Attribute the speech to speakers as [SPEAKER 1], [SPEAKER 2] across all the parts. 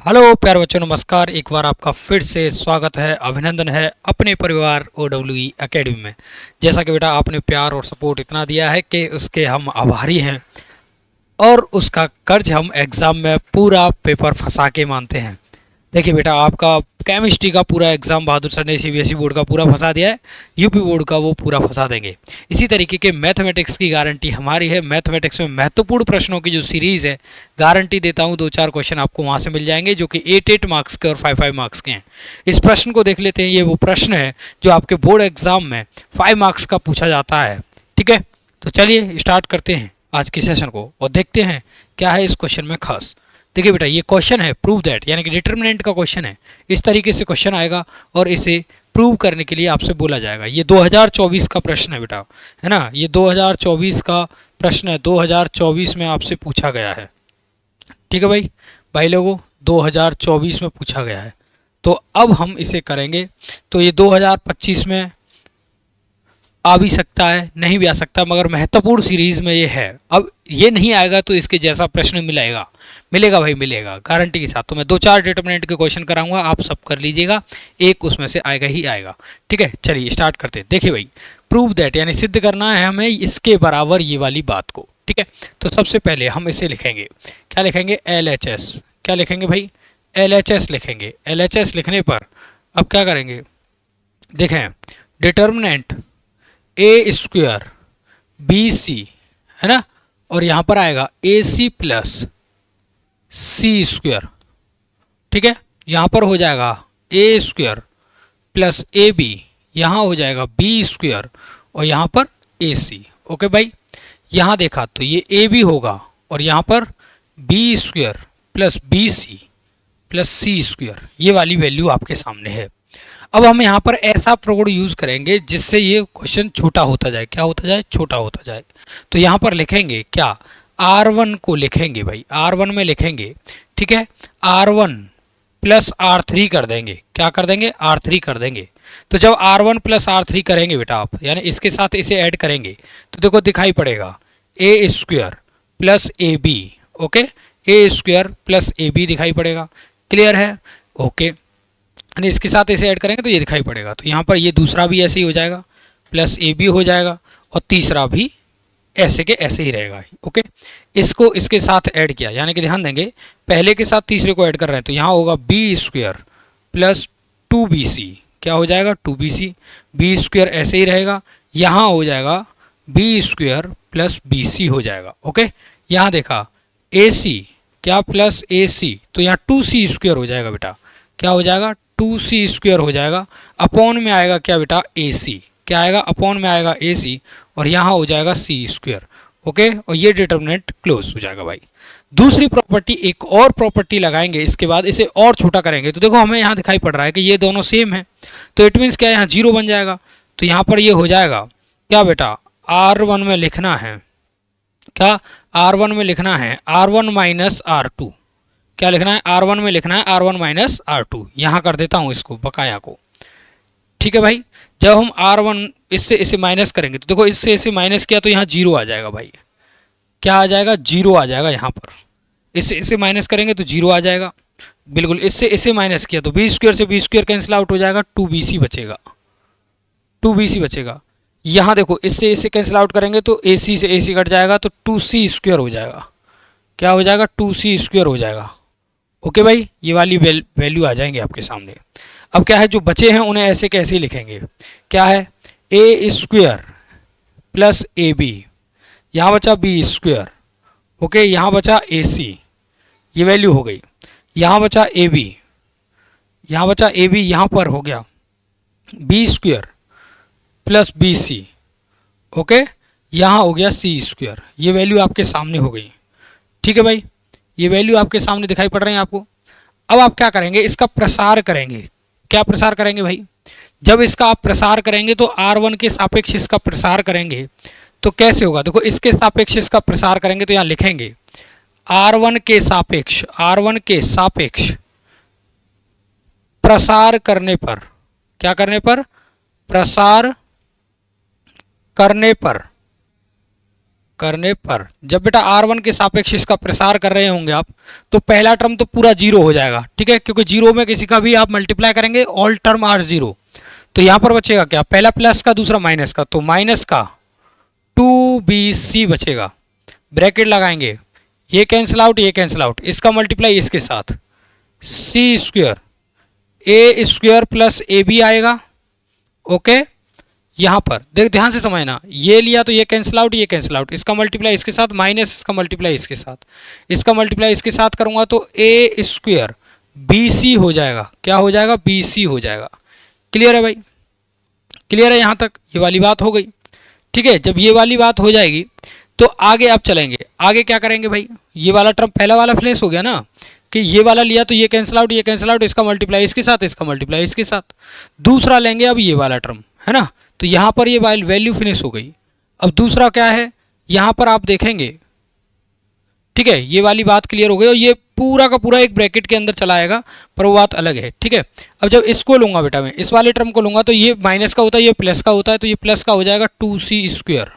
[SPEAKER 1] Hello प्यारे बच्चों, नमस्कार। एक बार आपका फिर से स्वागत है, अभिनंदन है अपने परिवार OWE एकेडमी में। जैसा कि बेटा आपने प्यार और सपोर्ट इतना दिया है कि उसके हम आभारी हैं और उसका कर्ज हम एग्ज़ाम में पूरा पेपर फंसा के मानते हैं। देखिए बेटा, आपका केमिस्ट्री का पूरा एग्ज़ाम बहादुर सर ने CBSE बोर्ड का पूरा फंसा दिया है, यूपी बोर्ड का वो पूरा फंसा देंगे। इसी तरीके के मैथमेटिक्स की गारंटी हमारी है। मैथमेटिक्स में महत्वपूर्ण प्रश्नों की जो सीरीज़ है, गारंटी देता हूँ 2-4 क्वेश्चन आपको वहाँ से मिल जाएंगे जो कि 8-8 मार्क्स के और 5-5 मार्क्स के हैं। इस प्रश्न को देख लेते हैं। ये वो प्रश्न है जो आपके बोर्ड एग्ज़ाम में 5 मार्क्स का पूछा जाता है। ठीक है, तो चलिए स्टार्ट करते हैं आज के सेशन को और देखते हैं क्या है इस क्वेश्चन में खास। देखिए बेटा, ये क्वेश्चन है प्रूव दैट, यानी कि डिटर्मिनेंट का क्वेश्चन है। इस तरीके से क्वेश्चन आएगा और इसे प्रूव करने के लिए आपसे बोला जाएगा। ये 2024 का प्रश्न है बेटा, है ना। ये 2024 का प्रश्न है, 2024 में आपसे पूछा गया है। ठीक है भाई लोगों, 2024 में पूछा गया है। तो अब हम इसे करेंगे। तो ये 2025 में आ भी सकता है, नहीं भी आ सकता, मगर महत्वपूर्ण सीरीज में ये है। अब ये नहीं आएगा तो इसके जैसा प्रश्न मिलेगा भाई, मिलेगा गारंटी के साथ। तो मैं 2-4 डिटर्मिनेंट के क्वेश्चन कराऊंगा, आप सब कर लीजिएगा, एक उसमें से आएगा ही आएगा। ठीक है, चलिए स्टार्ट करते हैं। देखिए भाई, प्रूव दैट यानी सिद्ध करना है हमें इसके बराबर ये वाली बात को। ठीक है, तो सबसे पहले हम इसे लिखेंगे। क्या लिखेंगे? LHS। क्या लिखेंगे भाई? LHS लिखेंगे। LHS लिखने पर अब क्या करेंगे? देखें, डिटर्मिनेंट A² BC, है ना, और यहाँ पर आएगा AC प्लस C²। ठीक है, यहाँ पर हो जाएगा A² प्लस AB, यहाँ हो जाएगा B² और यहाँ पर AC। ओके भाई, यहाँ देखा तो ये AB होगा और यहाँ पर B² plus BC plus C²। ये वाली वैल्यू आपके सामने है। अब हम यहाँ पर ऐसा प्रोग्राम यूज़ करेंगे जिससे ये क्वेश्चन छोटा होता जाए। क्या होता जाए? छोटा होता जाए। तो यहाँ पर लिखेंगे क्या? R1 को लिखेंगे भाई, R1 में लिखेंगे। ठीक है, R1 प्लस R3 कर देंगे। क्या कर देंगे? R3 कर देंगे। तो जब R1 प्लस R3 करेंगे बेटा आप, यानी इसके साथ इसे ऐड करेंगे, तो देखो दिखाई पड़ेगा A² plus AB। Okay, A² plus AB दिखाई पड़ेगा। क्लियर है? ओके, यानी इसके साथ इसे ऐड करेंगे तो ये दिखाई पड़ेगा। तो यहाँ पर ये दूसरा भी ऐसे ही हो जाएगा, प्लस AB हो जाएगा, और तीसरा भी ऐसे के ऐसे ही रहेगा। ओके, इसको इसके साथ ऐड किया, यानी कि ध्यान देंगे पहले के साथ तीसरे को ऐड कर रहे हैं, तो यहाँ होगा B² प्लस 2BC। क्या हो जाएगा? 2BC। B² ऐसे ही रहेगा, यहाँ हो जाएगा B² प्लस BC हो जाएगा। ओके, यहाँ देखा AC, क्या प्लस AC, तो यहाँ 2C² हो जाएगा बेटा। क्या हो जाएगा? 2C² हो जाएगा। अपॉन में आएगा क्या बेटा? AC। क्या आएगा? अपॉन में आएगा AC और यहाँ हो जाएगा C²। ओके, और ये डिटर्मिनेंट क्लोज हो जाएगा भाई। दूसरी प्रॉपर्टी, एक और प्रॉपर्टी लगाएंगे इसके बाद, इसे और छोटा करेंगे। तो देखो हमें यहाँ दिखाई पड़ रहा है कि ये दोनों सेम है, तो इट मीन्स क्या? यहाँ 0 बन जाएगा। तो यहाँ पर ये हो जाएगा क्या बेटा? R1 में लिखना है क्या? R1 में लिखना है R1 माइनस R2। क्या लिखना है? R1 में लिखना है R1 माइनस R2। यहाँ कर देता हूँ इसको, बकाया को। ठीक है भाई, जब हम R1 इससे इसे माइनस करेंगे, तो देखो इससे इसे माइनस किया तो यहाँ 0 आ जाएगा भाई। क्या आ जाएगा? 0 आ जाएगा। यहाँ पर इससे इसे माइनस करेंगे तो 0 आ जाएगा। बिल्कुल, इससे इसे माइनस किया तो B² से B² कैंसिल आउट हो जाएगा, 2BC बचेगा। 2BC बचेगा। यहाँ देखो इससे इसे कैंसिल आउट करेंगे तो AC से AC कट जाएगा, तो 2C² हो जाएगा। क्या हो जाएगा? 2C² हो जाएगा। ओके भाई, ये वाली वैल्यू आ जाएंगे आपके सामने। अब क्या है, जो बचे हैं उन्हें ऐसे कैसे लिखेंगे? क्या है? A² प्लस AB, यहाँ बचा B²। ओके, यहाँ बचा AC, ये वैल्यू हो गई। यहाँ बचा AB, यहाँ बचा AB, यहाँ पर हो गया B² प्लस BC। ओके, यहाँ हो गया C²। ये वैल्यू आपके सामने हो गई। ठीक है भाई, ये वैल्यू आपके सामने दिखाई पड़ रही है आपको। अब आप क्या करेंगे? इसका प्रसार करेंगे। क्या प्रसार करेंगे भाई? जब इसका आप प्रसार करेंगे तो R1 के सापेक्ष इसका प्रसार करेंगे तो कैसे होगा? देखो इसके सापेक्ष इसका प्रसार करेंगे तो यहाँ लिखेंगे R1 के सापेक्ष, R1 के सापेक्ष प्रसार करने पर, क्या करने पर? प्रसार करने पर करने पर जब बेटा R1 के सापेक्ष इसका प्रसार कर रहे होंगे आप, तो पहला टर्म तो पूरा जीरो हो जाएगा, ठीक है, क्योंकि जीरो में किसी का भी आप मल्टीप्लाई करेंगे ऑल टर्म आर जीरो। तो यहाँ पर बचेगा क्या, पहला प्लस का दूसरा माइनस का, तो माइनस का 2BC बचेगा, ब्रैकेट लगाएंगे, ये कैंसिल आउट ये कैंसिल आउट, इसका मल्टीप्लाई इसके साथ C square A square plus A B आएगा। ओके, यहाँ पर देख ध्यान से समझना, ये लिया तो ये कैंसिल आउट ये कैंसिल आउट, इसका मल्टीप्लाई इसके साथ माइनस इसका मल्टीप्लाई इसके साथ, इसका मल्टीप्लाई इसके साथ करूँगा तो ए स्क्वायर BC हो जाएगा, क्या हो जाएगा, BC हो जाएगा। क्लियर है भाई, क्लियर है यहाँ तक, ये वाली बात हो गई, ठीक है। जब ये वाली बात हो जाएगी तो आगे आप चलेंगे, आगे क्या करेंगे भाई, ये वाला टर्म पहला वाला फ्लैश हो गया ना, कि ये वाला लिया तो ये कैंसिल आउट ये कैंसिल आउट, इसका मल्टीप्लाई इसके साथ इसका मल्टीप्लाई इसके साथ, दूसरा लेंगे अब ये वाला टर्म है ना, तो यहाँ पर ये वैल्यू फिनिश हो गई। अब दूसरा क्या है, यहाँ पर आप देखेंगे, ठीक है, ये वाली बात क्लियर हो गई, और ये पूरा का पूरा एक ब्रैकेट के अंदर चला आएगा, पर वो बात अलग है, ठीक है। अब जब इसको लूंगा बेटा, मैं इस वाले टर्म को लूंगा तो ये माइनस का होता है ये प्लस का होता है, तो ये प्लस का हो जाएगा 2C स्क्वायर,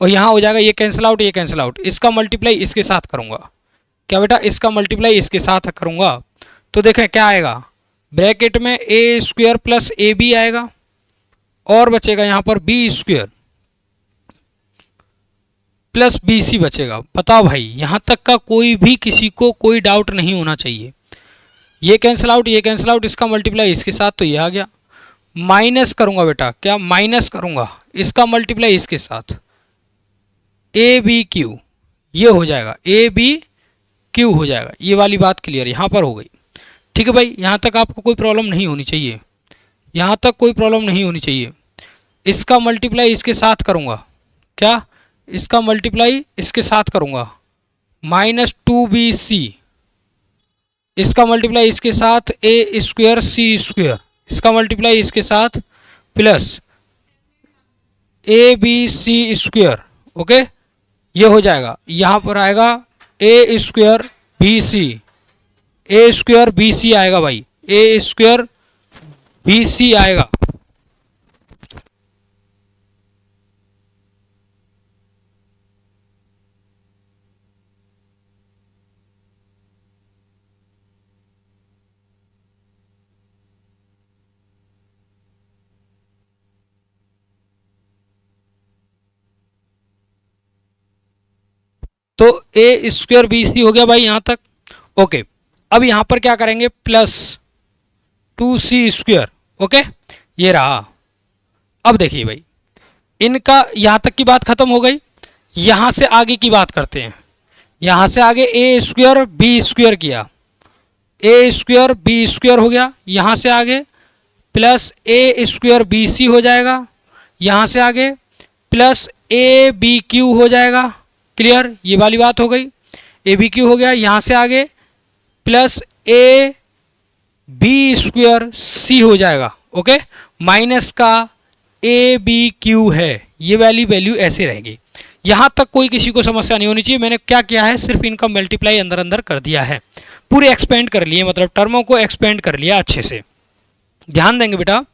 [SPEAKER 1] और यहाँ हो जाएगा ये कैंसिल आउट ये कैंसिल आउट, इसका मल्टीप्लाई इसके साथ करूंगा, क्या बेटा, इसका मल्टीप्लाई इसके साथ करूंगा, तो देखें क्या आएगा, ब्रैकेट में ए स्क्वायर प्लस ए बी आएगा, और बचेगा यहाँ पर बी स्क्वायर प्लस BC बचेगा। बताओ भाई, यहाँ तक का कोई भी किसी को कोई डाउट नहीं होना चाहिए। ये कैंसिल आउट ये कैंसिल आउट, इसका मल्टीप्लाई इसके साथ, तो ये आ गया, माइनस करूंगा बेटा, क्या माइनस करूंगा, इसका मल्टीप्लाई इसके साथ ABQ, ये हो जाएगा ABQ हो जाएगा, ये वाली बात क्लियर यहाँ पर हो गई, ठीक है भाई। यहाँ तक आपको कोई प्रॉब्लम नहीं होनी चाहिए, यहाँ तक कोई प्रॉब्लम नहीं होनी चाहिए। इसका मल्टीप्लाई इसके साथ करूँगा, क्या, इसका मल्टीप्लाई इसके साथ करूँगा -2BC, इसका मल्टीप्लाई इसके साथ ए स्क्वायर C स्क्वायर, इसका मल्टीप्लाई इसके साथ प्लस ABC स्क्वायर। ओके, ये हो जाएगा, यहाँ पर आएगा ए स्क्वायर BC आएगा भाई, ए स्क्वायर BC आएगा। तो ए स्क्वायर BC हो गया भाई यहाँ तक। ओके, अब यहाँ पर क्या करेंगे, प्लस 2C स्क्वायर। ओके, ये रहा। अब देखिए भाई, इनका यहाँ तक की बात खत्म हो गई, यहाँ से आगे की बात करते हैं। यहाँ से आगे ए स्क्वायर बी स्क्वायर किया, ए स्क्वायर बी स्क्वायर हो गया, यहाँ से आगे प्लस ए स्क्वायर BC हो जाएगा, यहाँ से आगे प्लस ABQ हो जाएगा। क्लियर, ये वाली बात हो गई, ABQ हो गया, यहाँ से आगे प्लस AB स्क्वायर C हो जाएगा। ओके, माइनस का ABQ है, ये वाली वैल्यू ऐसे रहेगी। यहाँ तक कोई किसी को समस्या नहीं होनी चाहिए। मैंने क्या किया है, सिर्फ इनका मल्टीप्लाई अंदर अंदर कर दिया है, पूरे एक्सपेंड कर लिए, मतलब टर्मों को एक्सपेंड कर लिया अच्छे से। ध्यान देंगे बेटा,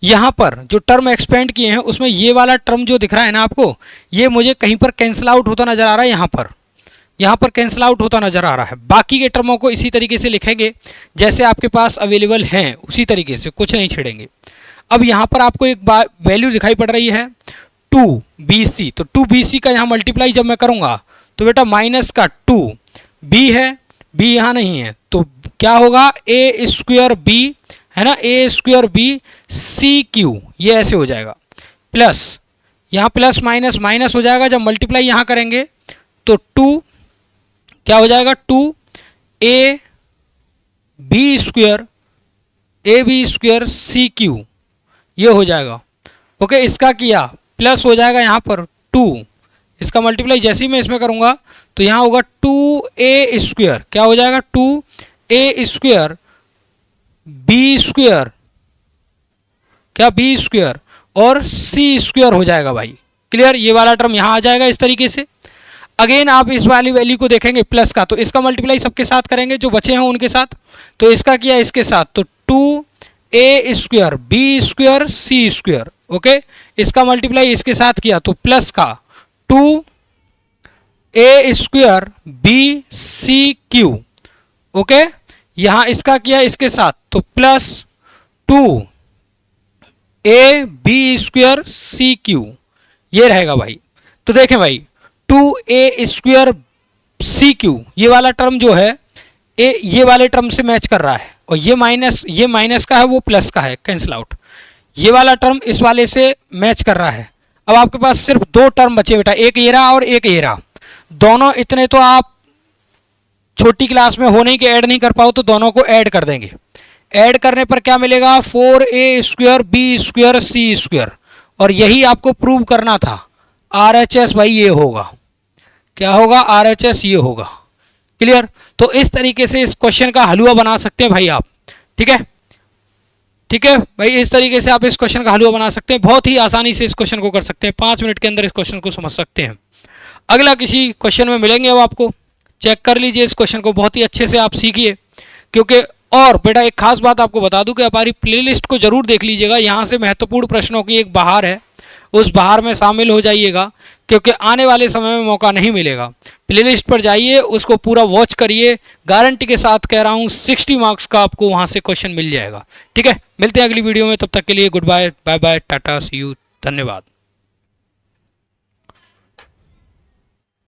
[SPEAKER 1] यहाँ पर जो टर्म एक्सपेंड किए हैं उसमें ये वाला टर्म जो दिख रहा है ना आपको, ये मुझे कहीं पर कैंसिल आउट होता नजर आ रहा है, यहाँ पर कैंसिल आउट होता नजर आ रहा है। बाकी के टर्मों को इसी तरीके से लिखेंगे जैसे आपके पास अवेलेबल हैं, उसी तरीके से, कुछ नहीं छेड़ेंगे। अब यहाँ पर आपको एक वैल्यू दिखाई पड़ रही है 2BC, तो 2BC का यहाँ मल्टीप्लाई जब मैं करूँगा तो बेटा माइनस का 2B है, B यहाँ नहीं है, तो क्या होगा, ए स्क्वायर B है ना, ए स्क्वायर BCQ, ये ऐसे हो जाएगा, प्लस यहाँ प्लस माइनस माइनस हो जाएगा, जब मल्टीप्लाई यहाँ करेंगे तो 2 क्या हो जाएगा, 2AB स्क्वायर CQ, ये हो जाएगा। ओके, इसका किया, प्लस हो जाएगा यहाँ पर 2, इसका मल्टीप्लाई जैसे ही मैं इसमें करूँगा तो यहाँ होगा 2A स्क्वायर, क्या हो जाएगा, 2A स्क्वायर B स्क्वायर, क्या B स्क्वायर और C स्क्वायर हो जाएगा भाई। क्लियर, ये वाला टर्म यहाँ आ जाएगा इस तरीके से। अगेन आप इस वाली वैल्यू को देखेंगे प्लस का, तो इसका मल्टीप्लाई सबके साथ करेंगे जो बचे हैं उनके साथ, तो इसका किया इसके साथ, तो 2A square B square C square. Okay, इसका मल्टीप्लाई इसके साथ किया तो प्लस का 2 A square B C Q, okay, यहां इसका किया इसके साथ तो plus 2 A B square C Q, ये रहेगा भाई। तो देखें भाई 2a स्क्वायर सी क्यू, ये वाला टर्म जो है ये वाले टर्म से मैच कर रहा है, और ये माइनस का है वो प्लस का है, कैंसिल आउट। ये वाला टर्म इस वाले से मैच कर रहा है। अब आपके पास सिर्फ दो टर्म बचे बेटा, एक ये रहा और एक ये रहा। दोनों इतने तो आप छोटी क्लास में होने के ऐड नहीं कर पाओ, तो दोनों को ऐड कर देंगे। ऐड करने पर क्या मिलेगा, 4a स्क्वायर बी स्क्वायर सी स्क्वायर, और यही आपको प्रूव करना था। RHS भाई ये होगा, क्या होगा, RHS ये होगा। क्लियर? तो इस तरीके से इस क्वेश्चन का हलवा बना सकते हैं भाई आप, ठीक है, ठीक है भाई, इस तरीके से आप इस क्वेश्चन का हलवा बना सकते हैं। बहुत ही आसानी से इस क्वेश्चन को कर सकते हैं, 5 मिनट के अंदर इस क्वेश्चन को समझ सकते हैं। अगला किसी क्वेश्चन में मिलेंगे, अब आपको चेक कर लीजिए इस क्वेश्चन को, बहुत ही अच्छे से आप सीखिए। क्योंकि और बेटा एक खास बात आपको बता दूं कि हमारी प्लेलिस्ट को जरूर देख लीजिएगा, यहाँ से महत्वपूर्ण प्रश्नों की एक बहार है, उस बहार में शामिल हो जाइएगा, क्योंकि आने वाले समय में मौका नहीं मिलेगा। प्लेलिस्ट पर जाइए, उसको पूरा वॉच करिए, गारंटी के साथ कह रहा हूँ 60 मार्क्स का आपको वहाँ से क्वेश्चन मिल जाएगा। ठीक है, मिलते हैं अगली वीडियो में, तब तक के लिए goodbye, bye bye, tata, see you, धन्यवाद।